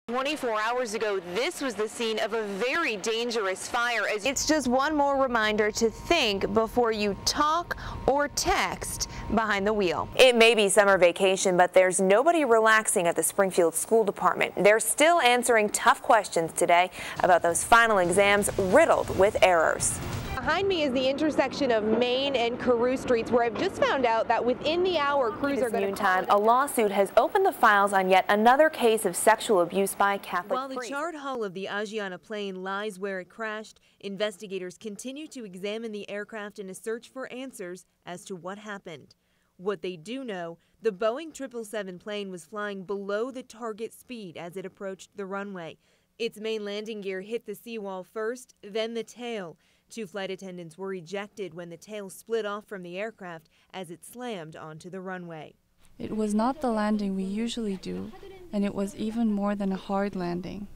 24 hours ago, this was the scene of a very dangerous fire. It's just one more reminder to think before you talk or text behind the wheel. It may be summer vacation, but there's nobody relaxing at the Springfield School Department. They're still answering tough questions today about those final exams riddled with errors. Behind me is the intersection of Main and Carew Streets, where I've just found out that within the hour, crews are going to a lawsuit has opened the files on yet another case of sexual abuse by a Catholic priest. While the charred hull of the Asiana plane lies where it crashed, investigators continue to examine the aircraft in a search for answers as to what happened. What they do know, the Boeing 777 plane was flying below the target speed as it approached the runway. Its main landing gear hit the seawall first, then the tail. 2 flight attendants were ejected when the tail split off from the aircraft as it slammed onto the runway. It was not the landing we usually do, and it was even more than a hard landing.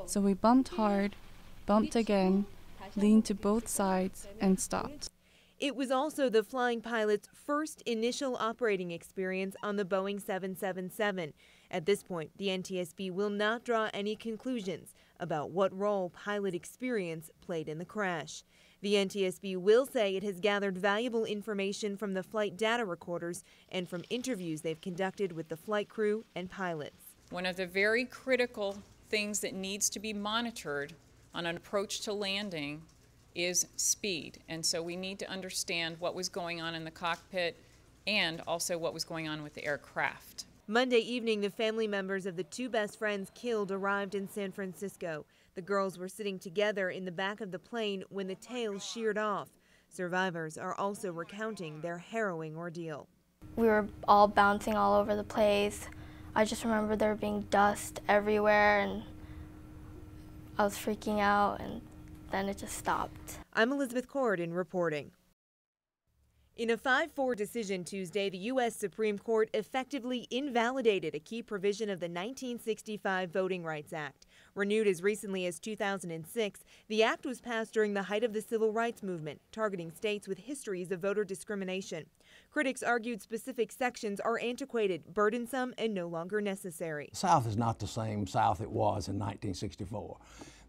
So we bumped hard, bumped again, leaned to both sides, and stopped. It was also the flying pilot's first initial operating experience on the Boeing 777. At this point, the NTSB will not draw any conclusions about what role pilot experience played in the crash. The NTSB will say it has gathered valuable information from the flight data recorders and from interviews they've conducted with the flight crew and pilots. One of the very critical things that needs to be monitored on an approach to landing is speed. And so we need to understand what was going on in the cockpit and also what was going on with the aircraft. Monday evening, the family members of the 2 best friends killed arrived in San Francisco. The girls were sitting together in the back of the plane when the tail sheared off. Survivors are also recounting their harrowing ordeal. We were all bouncing all over the place. I just remember there being dust everywhere, and I was freaking out, and then it just stopped. I'm Elizabeth Corridon reporting. In a 5-4 decision Tuesday, the U.S. Supreme Court effectively invalidated a key provision of the 1965 Voting Rights Act. Renewed as recently as 2006, the act was passed during the height of the civil rights movement, targeting states with histories of voter discrimination. Critics argued specific sections are antiquated, burdensome, and no longer necessary. The South is not the same South it was in 1964.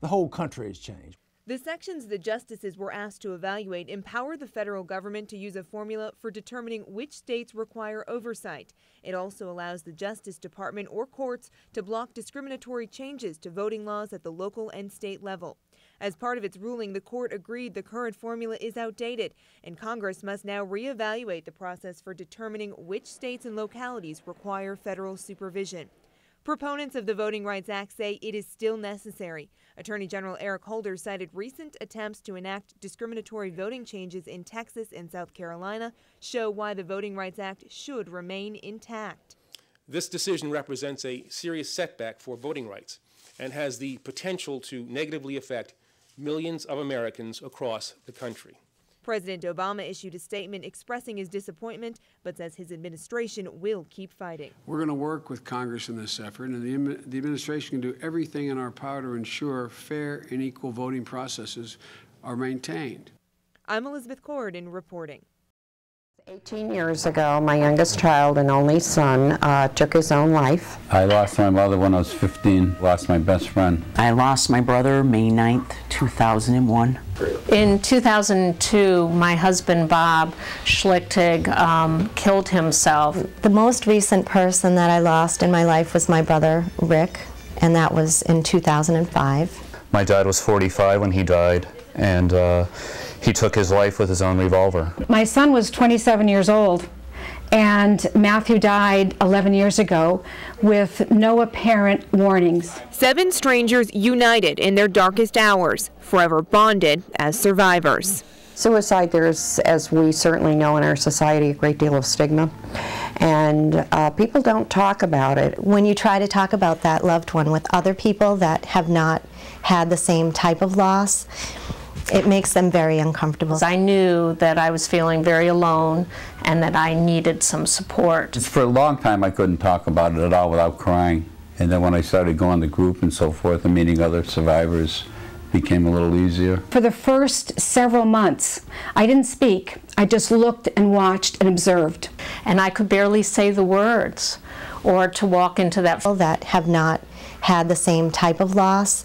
The whole country has changed. The sections the justices were asked to evaluate empower the federal government to use a formula for determining which states require oversight. It also allows the Justice Department or courts to block discriminatory changes to voting laws at the local and state level. As part of its ruling, the court agreed the current formula is outdated, and Congress must now reevaluate the process for determining which states and localities require federal supervision. Proponents of the Voting Rights Act say it is still necessary. Attorney General Eric Holder cited recent attempts to enact discriminatory voting changes in Texas and South Carolina show why the Voting Rights Act should remain intact. This decision represents a serious setback for voting rights and has the potential to negatively affect millions of Americans across the country. President Obama issued a statement expressing his disappointment, but says his administration will keep fighting. We're going to work with Congress in this effort, and the administration can do everything in our power to ensure fair and equal voting processes are maintained. I'm Elizabeth Corridon reporting. 18 years ago, my youngest child and only son took his own life. I lost my mother when I was 15, lost my best friend. I lost my brother May 9th, 2001. In 2002, my husband Bob Schlichtig killed himself. The most recent person that I lost in my life was my brother Rick, and that was in 2005. My dad was 45 when he died, and he took his life with his own revolver. My son was 27 years old, and Matthew died 11 years ago with no apparent warnings. 7 strangers united in their darkest hours, forever bonded as survivors. Suicide, there's, as we certainly know in our society, a great deal of stigma, and people don't talk about it. When you try to talk about that loved one with other people that have not had the same type of loss, it makes them very uncomfortable. I knew that I was feeling very alone and that I needed some support. For a long time I couldn't talk about it at all without crying. And then when I started going to group and so forth and meeting other survivors, it became a little easier. For the first several months, I didn't speak. I just looked and watched and observed. And I could barely say the words. or to walk into that have not had the same type of loss.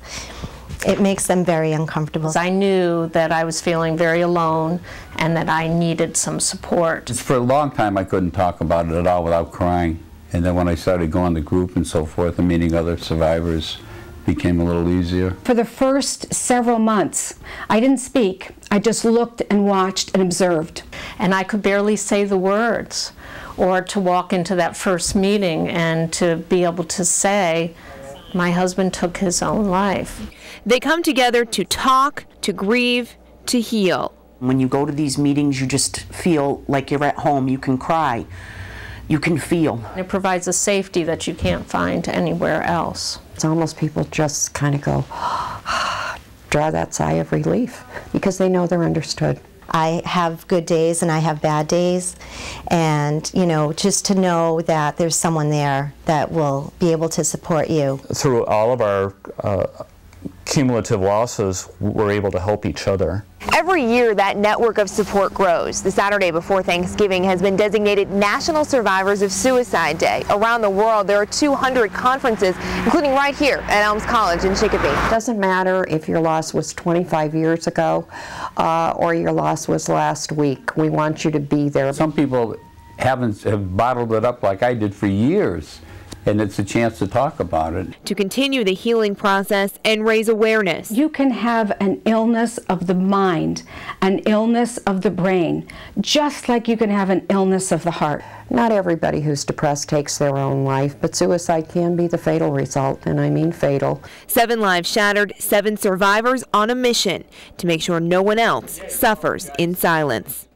It makes them very uncomfortable. I knew that I was feeling very alone and that I needed some support. For a long time I couldn't talk about it at all without crying. And then when I started going to group and so forth and meeting other survivors, it became a little easier. For the first several months, I didn't speak. I just looked and watched and observed. And I could barely say the words, or to walk into that first meeting and to be able to say, my husband took his own life. They come together to talk, to grieve, to heal. When you go to these meetings, you just feel like you're at home. You can cry. You can feel. It provides a safety that you can't find anywhere else. It's almost people just kind of go, draw that sigh of relief because they know they're understood. I have good days and I have bad days, and you know, just to know that there's someone there that will be able to support you. Through all of our cumulative losses, we're able to help each other. Every year, that network of support grows. The Saturday before Thanksgiving has been designated National Survivors of Suicide Day. Around the world, there are 200 conferences, including right here at Elms College in Chicopee. It doesn't matter if your loss was 25 years ago or your loss was last week. We want you to be there. Some people have bottled it up like I did for years. And it's a chance to talk about it. To continue the healing process and raise awareness. You can have an illness of the mind, an illness of the brain, just like you can have an illness of the heart. Not everybody who's depressed takes their own life, but suicide can be the fatal result, and I mean fatal. 7 lives shattered, 7 survivors on a mission to make sure no one else suffers in silence.